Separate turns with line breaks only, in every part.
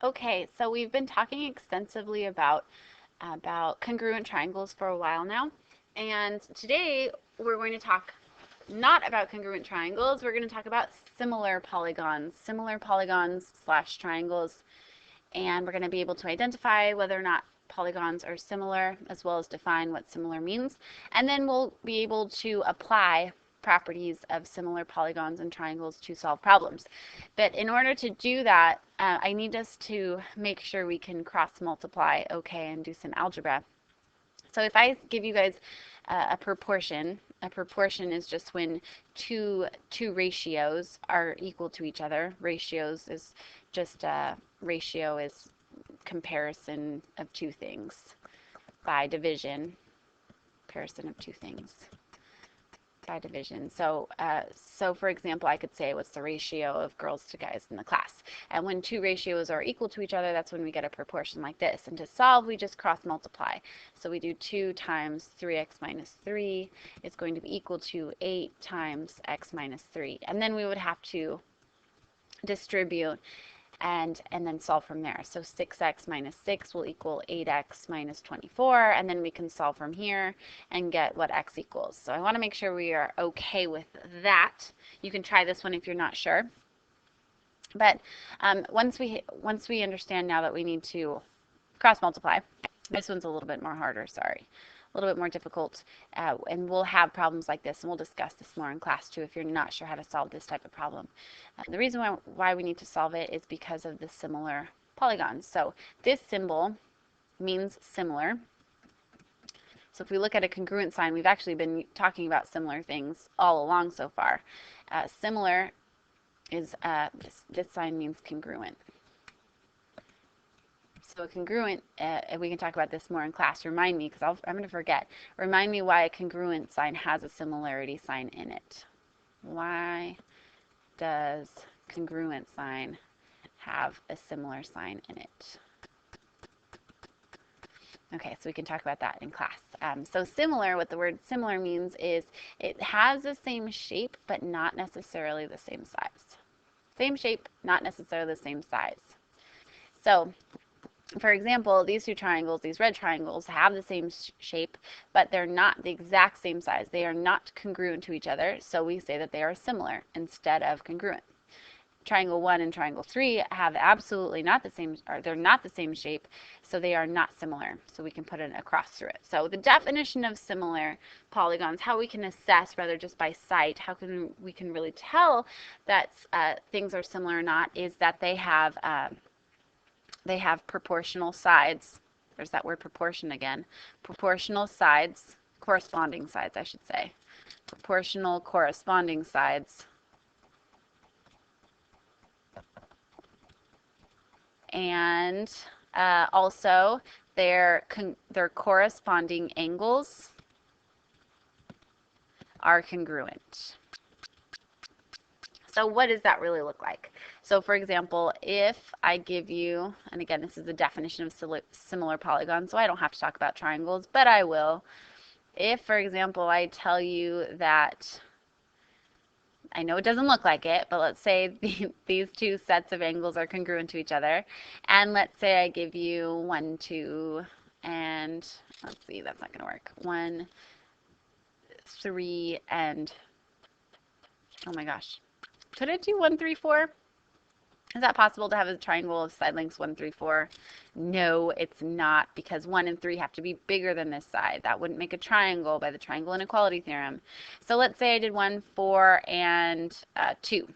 Okay, so we've been talking extensively about congruent triangles for a while now, and today we're going to talk not about congruent triangles. We're going to talk about similar polygons slash triangles, and we're going to be able to identify whether or not polygons are similar, as well as define what similar means, and then we'll be able to apply properties of similar polygons and triangles to solve problems. But in order to do that, I need us to make sure we can cross multiply, okay, and do some algebra. So if I give you guys a proportion is just when two ratios are equal to each other. Ratios is just ratio is comparison of two things by division. Comparison of two things by division. So for example, I could say what's the ratio of girls to guys in the class. And when two ratios are equal to each other, that's when we get a proportion like this. And to solve, we just cross multiply. So we do 2 times 3x minus 3 is going to be equal to 8 times x minus 3. And then we would have to distribute and then solve from there. So 6x minus 6 will equal 8x minus 24, and then we can solve from here and get what x equals. So I want to make sure we are okay with that. You can try this one if you're not sure. But once we understand now that we need to cross multiply, this one's a little bit more harder, sorry. A little bit more difficult, and we'll have problems like this, and we'll discuss this more in class too if you're not sure how to solve this type of problem. The reason why we need to solve it is because of the similar polygons. So this symbol means similar. So if we look at a congruent sign, we've actually been talking about similar things all along so far. Similar is, this sign means congruent. So a congruent, we can talk about this more in class. Remind me, because I'm going to forget. Remind me why a congruent sign has a similarity sign in it. Why does congruent sign have a similar sign in it? Okay, so we can talk about that in class. So similar, what the word similar means is it has the same shape, but not necessarily the same size. Same shape, not necessarily the same size. So for example, these two triangles, these red triangles, have the same shape, but they're not the exact same size. They are not congruent to each other, so we say that they are similar instead of congruent. Triangle 1 and triangle 3 have absolutely not the same, or they're not the same shape, so they are not similar. So we can put a cross through it. So the definition of similar polygons, how we can assess, rather just by sight, how we can really tell that things are similar or not, is that they have proportional sides. There's that word proportion again. Proportional sides, corresponding sides, I should say. Proportional corresponding sides. And also their corresponding angles are congruent. So what does that really look like? So for example, if I give you, and again, this is the definition of similar polygons, so I don't have to talk about triangles, but I will. If, for example, I tell you that, I know it doesn't look like it, but let's say these two sets of angles are congruent to each other, and let's say I give you 1, 2, and let's see, that's not going to work. 1, 3, and, oh my gosh. Could it do 1, 3, 4? Is that possible to have a triangle of side lengths 1, 3, 4? No, it's not, because 1 and 3 have to be bigger than this side. That wouldn't make a triangle by the triangle inequality theorem. So let's say I did 1, 4, and 2.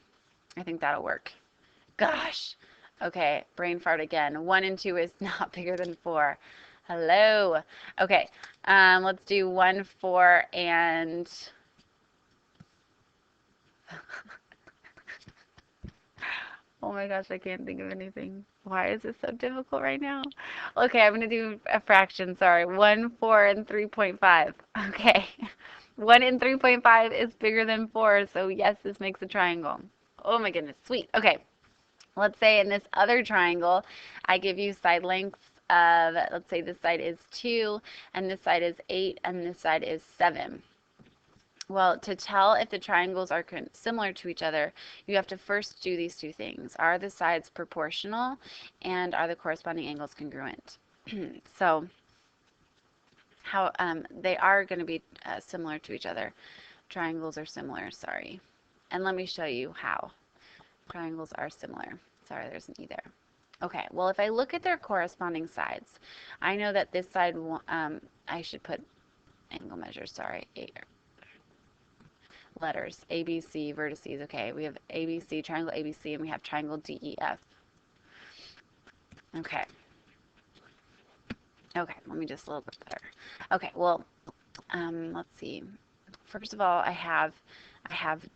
I think that'll work. Gosh. Okay, brain fart again. 1 and 2 is not bigger than 4. Hello. Okay, let's do 1, 4, and... Oh my gosh, I can't think of anything. Why is this so difficult right now? Okay, I'm going to do a fraction, sorry. 1, 4, and 3.5. Okay. 1 and 3.5 is bigger than 4, so yes, this makes a triangle. Oh my goodness, sweet. Okay, let's say in this other triangle, I give you side lengths of, let's say this side is 2, and this side is 8, and this side is 7. Well, to tell if the triangles are similar to each other, you have to first do these two things. Are the sides proportional, and are the corresponding angles congruent? So how they are going to be similar to each other. Triangles are similar, sorry. And let me show you how. Triangles are similar. Sorry, there's an E there. Okay, well, if I look at their corresponding sides, I know that this side, I should put angle measures, sorry, letters, ABC, vertices. Okay, we have ABC, triangle ABC, and we have triangle DEF. Okay. Okay, let me just a little bit better. Okay, well, let's see. First of all, I have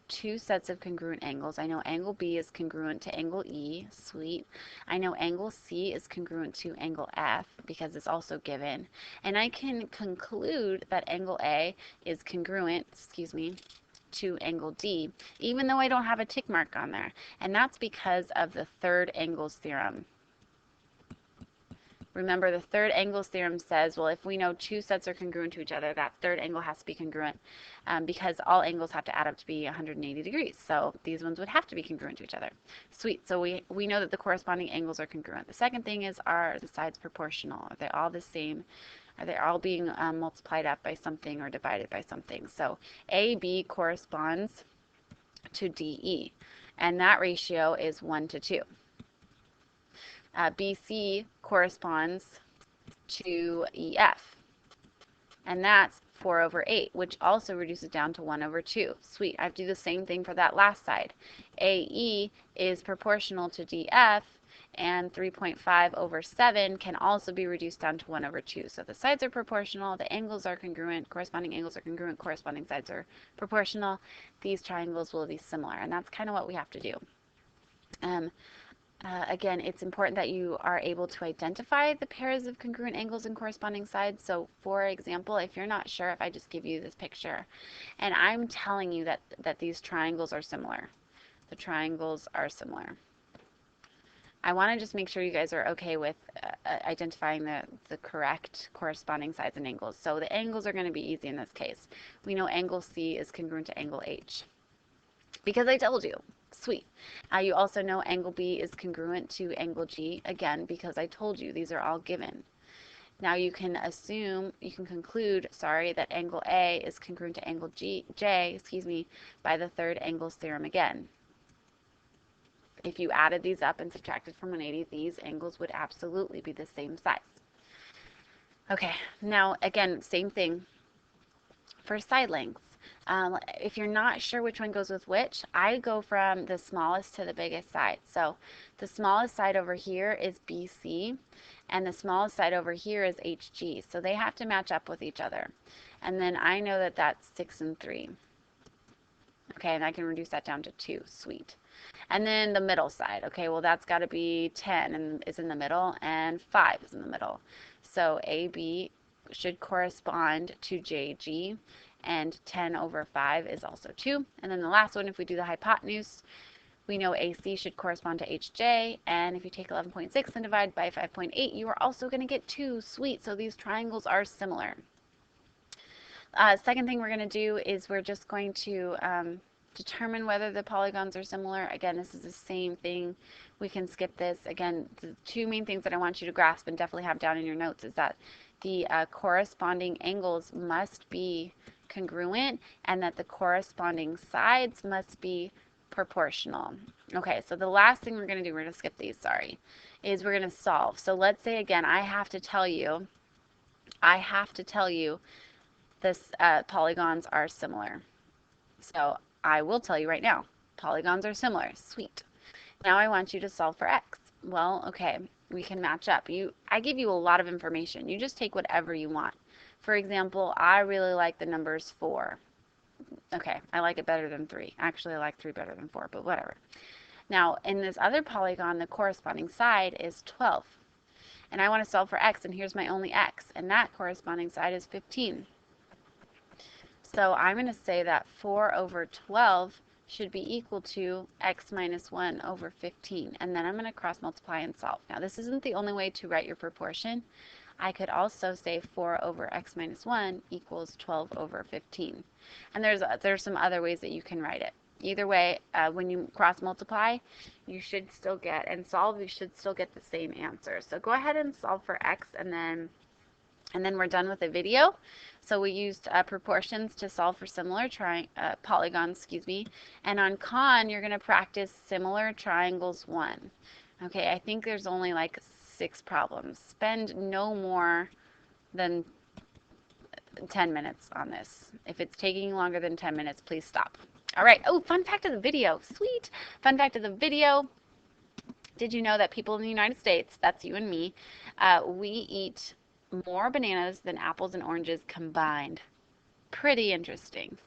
two sets of congruent angles. I know angle B is congruent to angle E, sweet. I know angle C is congruent to angle F because it's also given. And I can conclude that angle A is congruent, excuse me, to angle D, even though I don't have a tick mark on there. And that's because of the third angles theorem. Remember, the third angles theorem says, well, if we know two sets are congruent to each other, that third angle has to be congruent because all angles have to add up to be 180 degrees. So these ones would have to be congruent to each other. Sweet. So we know that the corresponding angles are congruent. The second thing is, are the sides proportional? Are they all the same? Are they all being multiplied up by something or divided by something? So AB corresponds to DE, and that ratio is 1 to 2. BC corresponds to EF, and that's 4 over 8, which also reduces down to 1 over 2. Sweet, I have to do the same thing for that last side. AE is proportional to DF, and 3.5 over 7 can also be reduced down to 1 over 2. So the sides are proportional, the angles are congruent, corresponding angles are congruent, corresponding sides are proportional. These triangles will be similar, and that's kind of what we have to do. Again, it's important that you are able to identify the pairs of congruent angles and corresponding sides. So for example, if you're not sure, if I just give you this picture and I'm telling you that these triangles are similar, the triangles are similar. I want to just make sure you guys are okay with identifying the correct corresponding sides and angles. So the angles are going to be easy in this case. We know angle C is congruent to angle H because I told you. Sweet. You also know angle B is congruent to angle G, again, because I told you these are all given. Now you can conclude, that angle A is congruent to angle J, by the third angles theorem again. If you added these up and subtracted from 180, these angles would absolutely be the same size. Okay, now again, same thing for side lengths. If you're not sure which one goes with which, I go from the smallest to the biggest side. So the smallest side over here is BC, and the smallest side over here is HG. So they have to match up with each other. And then I know that that's 6 and 3. Okay, and I can reduce that down to 2. Sweet. And then the middle side. Okay, well, that's got to be 10 and is in the middle, and 5 is in the middle. So AB should correspond to JG, and 10 over 5 is also 2. And then the last one, if we do the hypotenuse, we know AC should correspond to HJ, and if you take 11.6 and divide by 5.8, you are also going to get 2. Sweet, so these triangles are similar. Second thing we're going to do is we're just going to determine whether the polygons are similar. Again, this is the same thing. We can skip this. Again, the two main things that I want you to grasp and definitely have down in your notes is that the corresponding angles must be congruent and that the corresponding sides must be proportional. Okay, so the last thing we're going to do, we're going to skip these, is we're going to solve. So let's say again, I have to tell you this polygons are similar. So I will tell you right now, polygons are similar. Sweet. Now I want you to solve for x. Well, okay, we can match up. I give you a lot of information. You just take whatever you want. For example, I really like the numbers 4. Okay, I like it better than 3. Actually, I like 3 better than 4, but whatever. Now, in this other polygon, the corresponding side is 12. And I want to solve for x, and here's my only x, and that corresponding side is 15. So I'm going to say that 4 over 12 should be equal to x minus 1 over 15. And then I'm going to cross multiply and solve. Now, this isn't the only way to write your proportion. I could also say 4 over x minus 1 equals 12 over 15. And there's some other ways that you can write it. Either way, when you cross multiply, you should still get, and solve, you should still get the same answer. So go ahead and solve for x, and then we're done with the video. So we used proportions to solve for similar polygons, excuse me. And on con, you're going to practice similar triangles 1. Okay, I think there's only like 6 problems. Spend no more than 10 minutes on this. If it's taking longer than 10 minutes, please stop. All right. Oh, fun fact of the video. Sweet. Fun fact of the video. Did you know that people in the United States, that's you and me, we eat more bananas than apples and oranges combined? Pretty interesting.